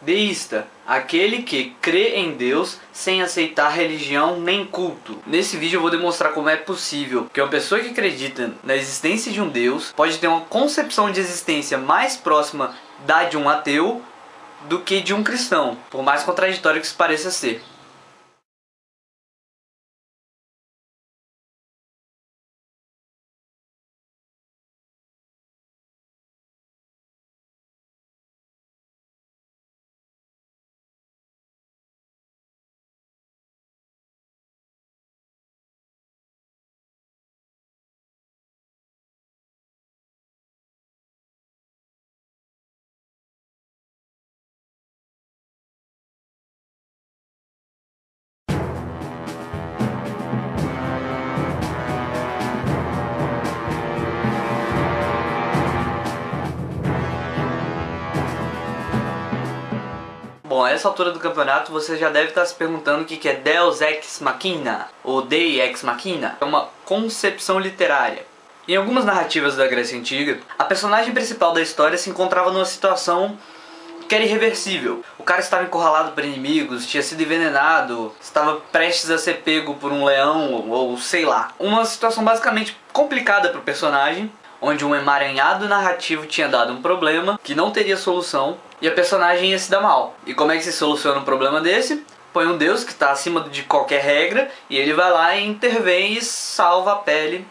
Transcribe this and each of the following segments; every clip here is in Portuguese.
Deísta, aquele que crê em Deus sem aceitar religião nem culto. Nesse vídeo eu vou demonstrar como é possível que uma pessoa que acredita na existência de um Deus pode ter uma concepção de existência mais próxima da de um ateu do que de um cristão, por mais contraditório que isso pareça ser. Bom, a essa altura do campeonato você já deve estar se perguntando o que é Deus Ex Machina, ou Dei Ex Machina. É uma concepção literária. Em algumas narrativas da Grécia Antiga, a personagem principal da história se encontrava numa situação que era irreversível. O cara estava encurralado por inimigos, tinha sido envenenado, estava prestes a ser pego por um leão, ou sei lá. Uma situação basicamente complicada para o personagem, onde um emaranhado narrativo tinha dado um problema que não teria solução e a personagem ia se dar mal. E como é que se soluciona um problema desse? Põe um Deus que está acima de qualquer regra e ele vai lá e intervém e salva a pele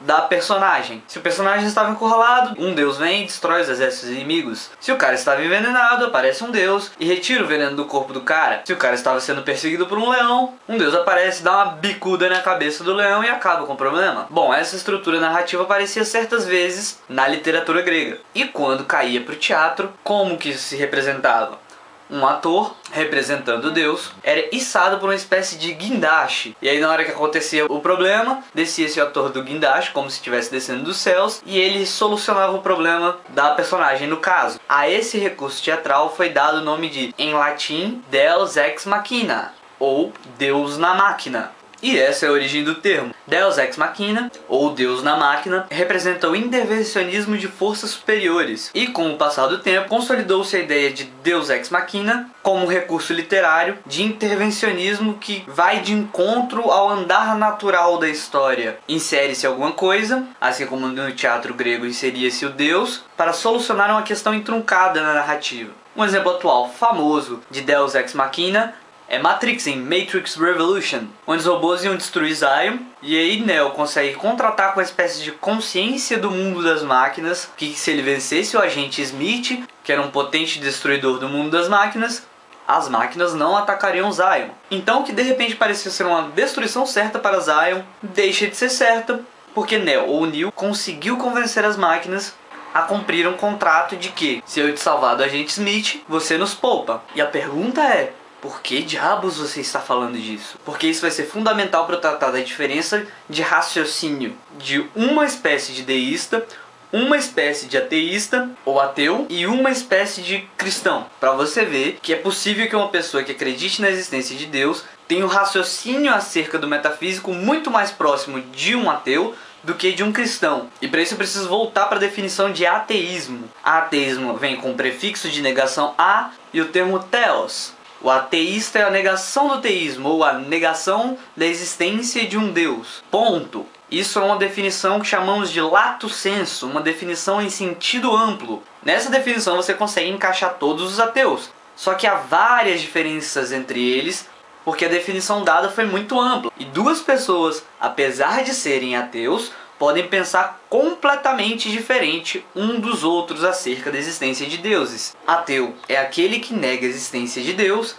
da personagem. Se o personagem estava encurralado, um Deus vem e destrói os exércitos inimigos. Se o cara estava envenenado, aparece um Deus e retira o veneno do corpo do cara. Se o cara estava sendo perseguido por um leão, um Deus aparece, dá uma bicuda na cabeça do leão e acaba com o problema. Bom, essa estrutura narrativa aparecia certas vezes na literatura grega. E quando caía para o teatro, como que se representava? Um ator representando Deus era içado por uma espécie de guindaste. E aí na hora que acontecia o problema, descia esse ator do guindaste como se estivesse descendo dos céus e ele solucionava o problema da personagem no caso. A esse recurso teatral foi dado o nome de, em latim, Deus Ex Machina, ou Deus na máquina. E essa é a origem do termo. Deus Ex Machina, ou Deus na máquina, representa o intervencionismo de forças superiores. E com o passar do tempo, consolidou-se a ideia de Deus Ex Machina como um recurso literário de intervencionismo que vai de encontro ao andar natural da história. Insere-se alguma coisa, assim como no teatro grego inseria-se o Deus, para solucionar uma questão entroncada na narrativa. Um exemplo atual famoso de Deus Ex Machina é Matrix, em Matrix Revolution, onde os robôs iam destruir Zion, e aí Neo consegue contratar com uma espécie de consciência do mundo das máquinas, que se ele vencesse o agente Smith, que era um potente destruidor do mundo das máquinas, as máquinas não atacariam Zion. Então o que de repente parecia ser uma destruição certa para Zion, deixa de ser certa, porque Neo ou Neo conseguiu convencer as máquinas a cumprir um contrato de que, se eu te salvar do agente Smith, você nos poupa. E a pergunta é: por que diabos você está falando disso? Porque isso vai ser fundamental para eu tratar da diferença de raciocínio de uma espécie de deísta, uma espécie de ateísta ou ateu e uma espécie de cristão. Para você ver que é possível que uma pessoa que acredite na existência de Deus tenha um raciocínio acerca do metafísico muito mais próximo de um ateu do que de um cristão. E para isso eu preciso voltar para a definição de ateísmo. Ateísmo vem com o prefixo de negação a e o termo theos. O ateísta é a negação do teísmo, ou a negação da existência de um Deus. Ponto. Isso é uma definição que chamamos de lato sensu, uma definição em sentido amplo. Nessa definição você consegue encaixar todos os ateus. Só que há várias diferenças entre eles, porque a definição dada foi muito ampla. E duas pessoas, apesar de serem ateus, podem pensar completamente diferente um dos outros acerca da existência de deuses. Ateu é aquele que nega a existência de Deus.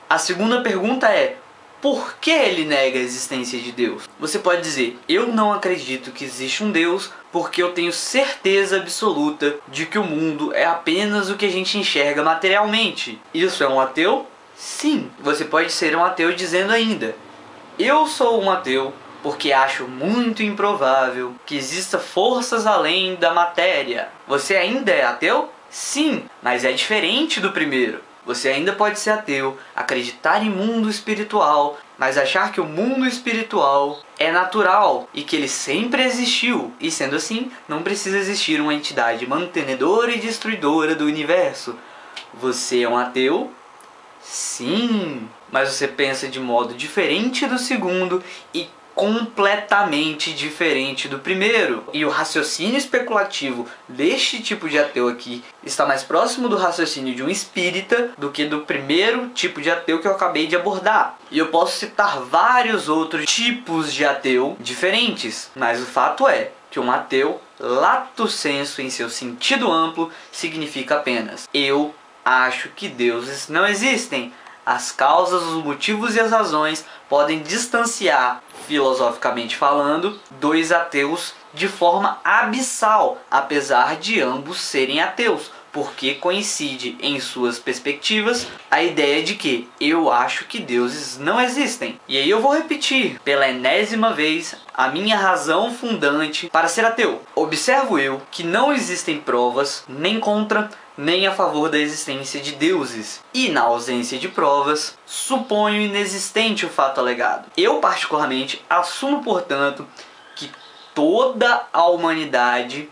A segunda pergunta é: por que ele nega a existência de Deus? Você pode dizer: eu não acredito que existe um Deus porque eu tenho certeza absoluta de que o mundo é apenas o que a gente enxerga materialmente. Isso é um ateu? Sim. Você pode ser um ateu dizendo ainda: eu sou um ateu porque acho muito improvável que exista forças além da matéria. Você ainda é ateu? Sim, mas é diferente do primeiro. Você ainda pode ser ateu, acreditar em mundo espiritual, mas achar que o mundo espiritual é natural e que ele sempre existiu. E sendo assim, não precisa existir uma entidade mantenedora e destruidora do universo. Você é um ateu? Sim, mas você pensa de modo diferente do segundo e completamente diferente do primeiro. E o raciocínio especulativo deste tipo de ateu aqui está mais próximo do raciocínio de um espírita do que do primeiro tipo de ateu que eu acabei de abordar. E eu posso citar vários outros tipos de ateu diferentes, mas o fato é que um ateu, lato sensu em seu sentido amplo, significa apenas: eu acho que deuses não existem. As causas, os motivos e as razões podem distanciar, filosoficamente falando, dois ateus de forma abissal, apesar de ambos serem ateus, porque coincide em suas perspectivas a ideia de que eu acho que deuses não existem. E aí eu vou repetir pela enésima vez a minha razão fundante para ser ateu. Observo eu que não existem provas nem contra nem a favor da existência de deuses. E na ausência de provas, suponho inexistente o fato alegado. Eu particularmente assumo, portanto, que toda a humanidade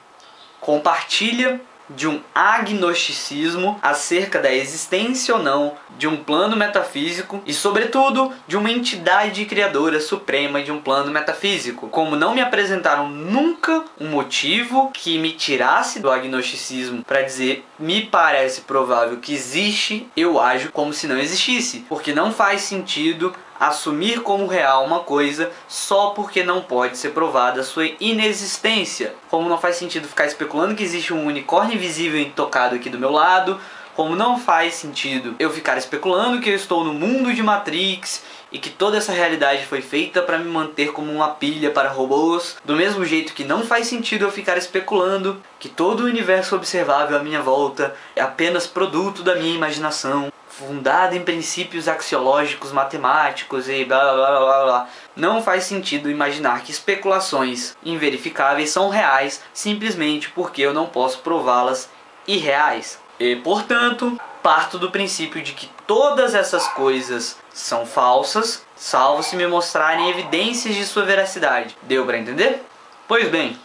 compartilha de um agnosticismo acerca da existência ou não de um plano metafísico e, sobretudo, de uma entidade criadora suprema de um plano metafísico. Como não me apresentaram nunca um motivo que me tirasse do agnosticismo para dizer me parece provável que existe, eu ajo como se não existisse, porque não faz sentido assumir como real uma coisa só porque não pode ser provada a sua inexistência. Como não faz sentido ficar especulando que existe um unicórnio invisível intocado aqui do meu lado, como não faz sentido eu ficar especulando que eu estou no mundo de Matrix e que toda essa realidade foi feita para me manter como uma pilha para robôs, do mesmo jeito que não faz sentido eu ficar especulando que todo o universo observável à minha volta é apenas produto da minha imaginação, fundada em princípios axiológicos matemáticos e blá blá blá blá blá. Não faz sentido imaginar que especulações inverificáveis são reais simplesmente porque eu não posso prová-las irreais. E, portanto, parto do princípio de que todas essas coisas são falsas, salvo se me mostrarem evidências de sua veracidade. Deu para entender? Pois bem,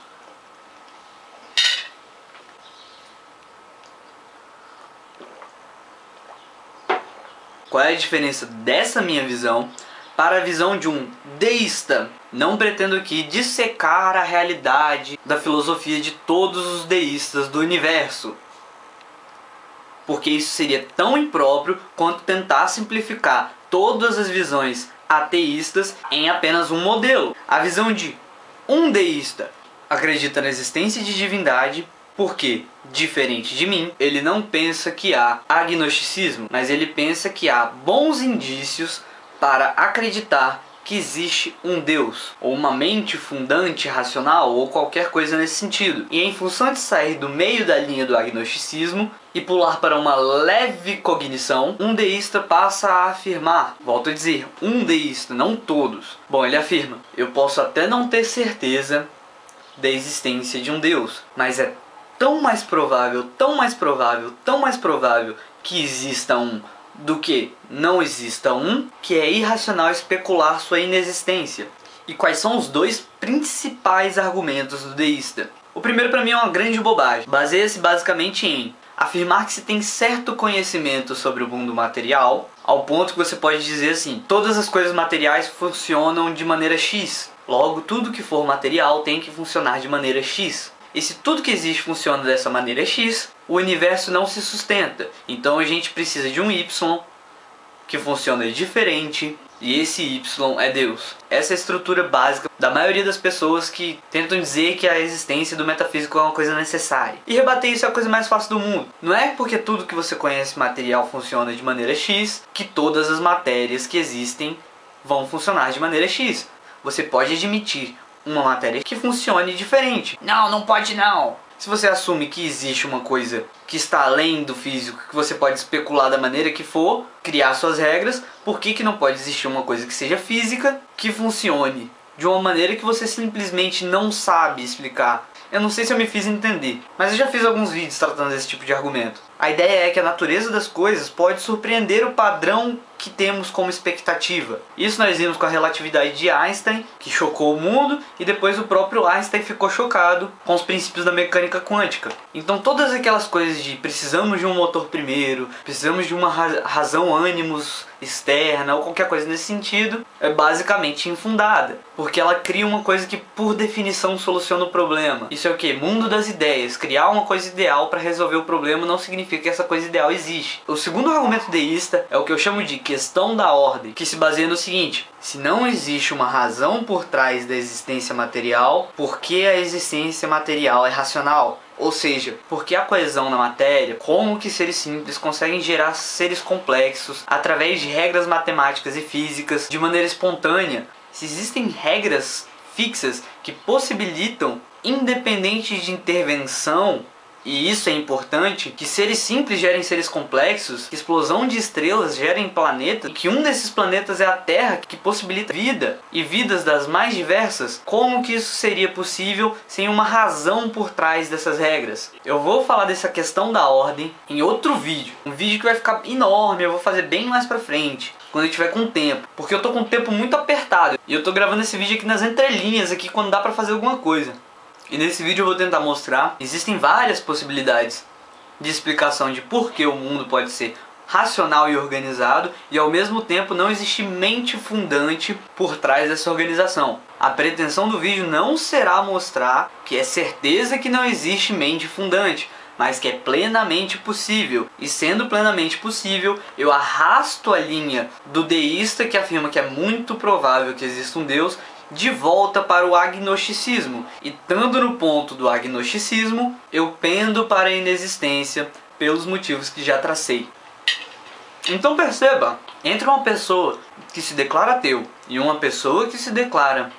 qual é a diferença dessa minha visão para a visão de um deísta? Não pretendo aqui dissecar a realidade da filosofia de todos os deístas do universo, porque isso seria tão impróprio quanto tentar simplificar todas as visões ateístas em apenas um modelo. A visão de um deísta acredita na existência de divindade, porque, diferente de mim, ele não pensa que há agnosticismo, mas ele pensa que há bons indícios para acreditar que existe um Deus, ou uma mente fundante racional, ou qualquer coisa nesse sentido. E em função de sair do meio da linha do agnosticismo e pular para uma leve cognição, um deísta passa a afirmar, volto a dizer, um deísta, não todos. Bom, ele afirma: eu posso até não ter certeza da existência de um Deus, mas é tão mais provável, tão mais provável, tão mais provável que exista um do que não exista um, que é irracional especular sua inexistência. E quais são os dois principais argumentos do deísta? O primeiro, para mim, é uma grande bobagem. Baseia-se basicamente em afirmar que se tem certo conhecimento sobre o mundo material, ao ponto que você pode dizer assim: todas as coisas materiais funcionam de maneira X, logo tudo que for material tem que funcionar de maneira X. E se tudo que existe funciona dessa maneira X, o universo não se sustenta. Então a gente precisa de um Y que funciona diferente, e esse Y é Deus. Essa é a estrutura básica da maioria das pessoas que tentam dizer que a existência do metafísico é uma coisa necessária. E rebater isso é a coisa mais fácil do mundo. Não é porque tudo que você conhece material funciona de maneira X que todas as matérias que existem vão funcionar de maneira X. Você pode admitir uma matéria que funcione diferente. Não, não pode não. Se você assume que existe uma coisa que está além do físico, que você pode especular da maneira que for, criar suas regras, por que não pode existir uma coisa que seja física, que funcione de uma maneira que você simplesmente não sabe explicar? Eu não sei se eu me fiz entender, mas eu já fiz alguns vídeos tratando desse tipo de argumento. A ideia é que a natureza das coisas pode surpreender o padrão que temos como expectativa. Isso nós vimos com a relatividade de Einstein, que chocou o mundo, e depois o próprio Einstein ficou chocado com os princípios da mecânica quântica. Então todas aquelas coisas de precisamos de um motor primeiro, precisamos de uma razão ânimos externa ou qualquer coisa nesse sentido, é basicamente infundada, porque ela cria uma coisa que por definição soluciona o problema. Isso é o que? Mundo das ideias. Criar uma coisa ideal para resolver o problema não significa que essa coisa ideal existe. O segundo argumento deísta é o que eu chamo de questão da ordem, que se baseia no seguinte: se não existe uma razão por trás da existência material, por que a existência material é racional? Ou seja, porque a coesão na matéria, como que seres simples conseguem gerar seres complexos através de regras matemáticas e físicas de maneira espontânea? Se existem regras fixas que possibilitam, independente de intervenção, e isso é importante, que seres simples gerem seres complexos, que explosão de estrelas gerem planetas, e que um desses planetas é a Terra, que possibilita vida, e vidas das mais diversas. Como que isso seria possível sem uma razão por trás dessas regras? Eu vou falar dessa questão da ordem em outro vídeo, um vídeo que vai ficar enorme, eu vou fazer bem mais pra frente, quando eu tiver com tempo, porque eu tô com o tempo muito apertado, e eu tô gravando esse vídeo aqui nas entrelinhas, aqui quando dá pra fazer alguma coisa. E nesse vídeo eu vou tentar mostrar, existem várias possibilidades de explicação de por que o mundo pode ser racional e organizado e ao mesmo tempo não existe mente fundante por trás dessa organização. A pretensão do vídeo não será mostrar que é certeza que não existe mente fundante, mas que é plenamente possível. E sendo plenamente possível, eu arrasto a linha do deísta que afirma que é muito provável que exista um Deus de volta para o agnosticismo. E estando no ponto do agnosticismo, eu pendo para a inexistência pelos motivos que já tracei. Então perceba, entre uma pessoa que se declara ateu e uma pessoa que se declara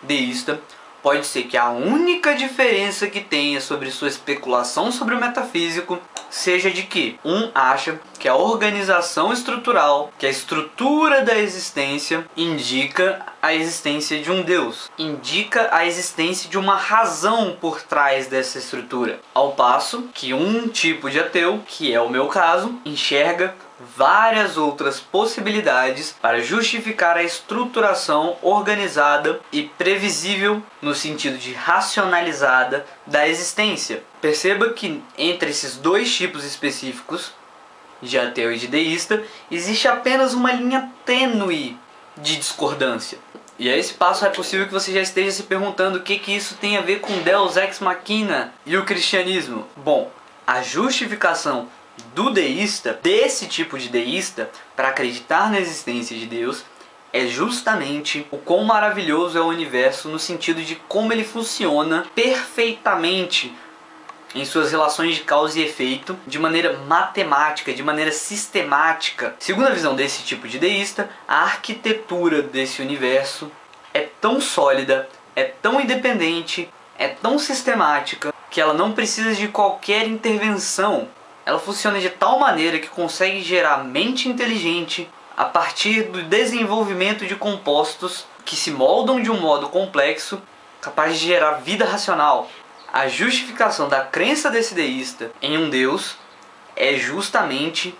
deísta, pode ser que a única diferença que tenha sobre sua especulação sobre o metafísico seja de que um acha que a organização estrutural, que a estrutura da existência indica a existência de um Deus, indica a existência de uma razão por trás dessa estrutura, ao passo que um tipo de ateu, que é o meu caso, enxerga várias outras possibilidades para justificar a estruturação organizada e previsível, no sentido de racionalizada, da existência. Perceba que entre esses dois tipos específicos, de ateu e de deísta, existe apenas uma linha tênue de discordância. E a esse passo é possível que você já esteja se perguntando o que isso tem a ver com Deus Ex Machina e o cristianismo. Bom, a justificação do deísta, desse tipo de deísta, para acreditar na existência de Deus, é justamente o quão maravilhoso é o universo no sentido de como ele funciona perfeitamente em suas relações de causa e efeito, de maneira matemática, de maneira sistemática. Segundo a visão desse tipo de deísta, a arquitetura desse universo é tão sólida, é tão independente, é tão sistemática, que ela não precisa de qualquer intervenção. Ela funciona de tal maneira que consegue gerar mente inteligente a partir do desenvolvimento de compostos que se moldam de um modo complexo, capaz de gerar vida racional. A justificação da crença desse deísta em um Deus é justamente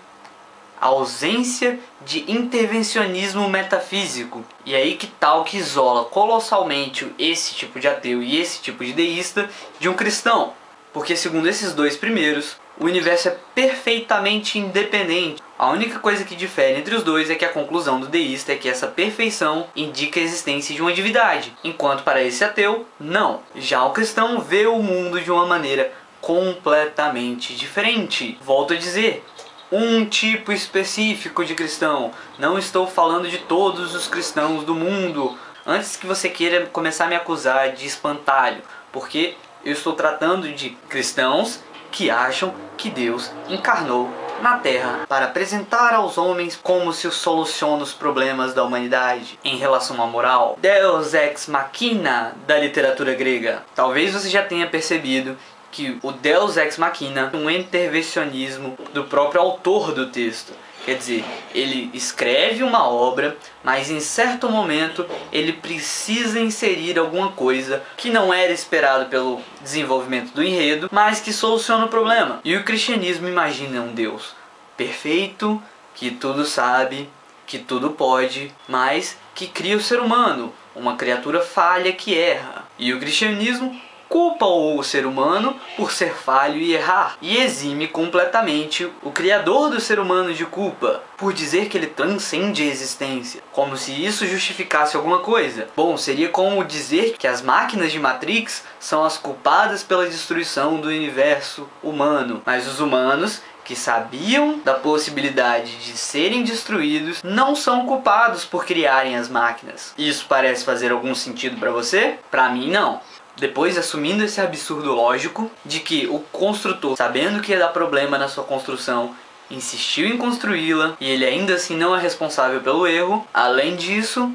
a ausência de intervencionismo metafísico. E aí que tal que isola colossalmente esse tipo de ateu e esse tipo de deísta de um cristão. Porque segundo esses dois primeiros, o universo é perfeitamente independente. A única coisa que difere entre os dois é que a conclusão do deísta é que essa perfeição indica a existência de uma divindade, enquanto para esse ateu, não. Já o cristão vê o mundo de uma maneira completamente diferente. Volto a dizer, um tipo específico de cristão. Não estou falando de todos os cristãos do mundo. Antes que você queira começar a me acusar de espantalho, porque eu estou tratando de cristãos que acham que Deus encarnou na Terra para apresentar aos homens como se soluciona os problemas da humanidade em relação à moral. Deus Ex Machina da literatura grega. Talvez você já tenha percebido que o Deus Ex Machina é um intervencionismo do próprio autor do texto. Quer dizer, ele escreve uma obra, mas em certo momento ele precisa inserir alguma coisa que não era esperado pelo desenvolvimento do enredo, mas que soluciona o problema. E o cristianismo imagina um Deus perfeito, que tudo sabe, que tudo pode, mas que cria o ser humano, uma criatura falha que erra. E o cristianismo culpa o ser humano por ser falho e errar, e exime completamente o criador do ser humano de culpa, por dizer que ele transcende a existência, como se isso justificasse alguma coisa. Bom, seria como dizer que as máquinas de Matrix são as culpadas pela destruição do universo humano, mas os humanos, que sabiam da possibilidade de serem destruídos, não são culpados por criarem as máquinas. Isso parece fazer algum sentido para você? Para mim, não. Depois, assumindo esse absurdo lógico de que o construtor, sabendo que ia dar problema na sua construção, insistiu em construí-la e ele ainda assim não é responsável pelo erro. Além disso,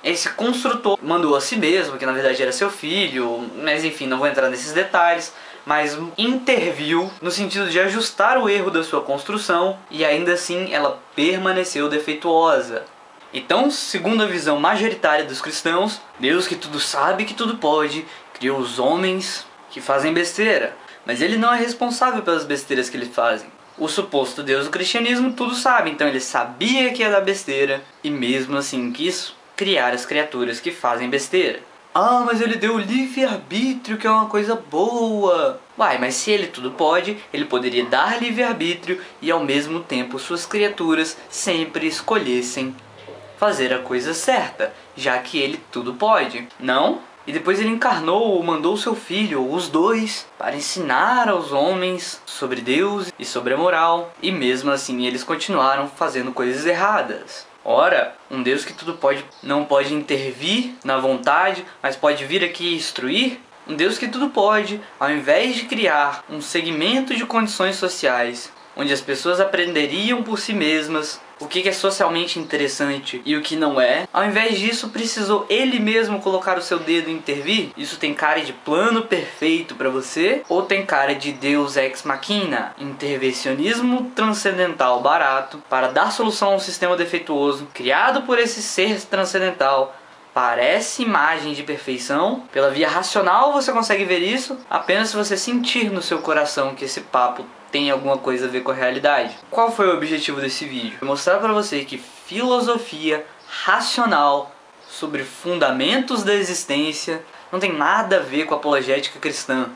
esse construtor mandou a si mesmo, que na verdade era seu filho, mas enfim, não vou entrar nesses detalhes, mas interviu no sentido de ajustar o erro da sua construção e ainda assim ela permaneceu defeituosa. Então, segundo a visão majoritária dos cristãos, Deus que tudo sabe, que tudo pode, criou os homens que fazem besteira, mas ele não é responsável pelas besteiras que eles fazem. O suposto Deus do cristianismo tudo sabe, então ele sabia que ia dar besteira e mesmo assim quis criar as criaturas que fazem besteira. Ah, mas ele deu livre-arbítrio, que é uma coisa boa. Uai, mas se ele tudo pode, ele poderia dar livre-arbítrio e ao mesmo tempo suas criaturas sempre escolhessem fazer a coisa certa, já que ele tudo pode, não? E depois ele encarnou ou mandou seu filho, ou os dois, para ensinar aos homens sobre Deus e sobre a moral, e mesmo assim eles continuaram fazendo coisas erradas. Ora, um Deus que tudo pode não pode intervir na vontade, mas pode vir aqui e instruir? Um Deus que tudo pode, ao invés de criar um segmento de condições sociais, onde as pessoas aprenderiam por si mesmas o que é socialmente interessante e o que não é, ao invés disso precisou ele mesmo colocar o seu dedo e intervir? Isso tem cara de plano perfeito para você? Ou tem cara de Deus ex machina, intervencionismo transcendental barato para dar solução a um sistema defeituoso criado por esse ser transcendental? Parece imagem de perfeição. Pela via racional você consegue ver isso apenas se você sentir no seu coração que esse papo tem alguma coisa a ver com a realidade. Qual foi o objetivo desse vídeo? Mostrar para você que filosofia racional sobre fundamentos da existência não tem nada a ver com a apologética cristã.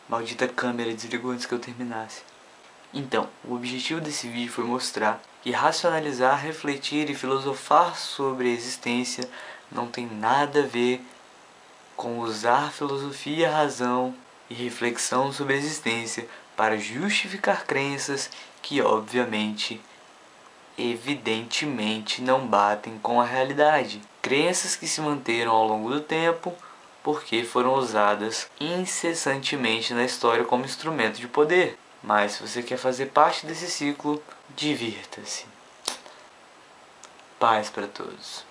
Maldita câmera desligou antes que eu terminasse. Então, o objetivo desse vídeo foi mostrar que racionalizar, refletir e filosofar sobre a existência não tem nada a ver com usar filosofia, razão e reflexão sobre a existência para justificar crenças que obviamente, evidentemente não batem com a realidade. Crenças que se manteram ao longo do tempo porque foram usadas incessantemente na história como instrumento de poder. Mas se você quer fazer parte desse ciclo, divirta-se. Paz para todos.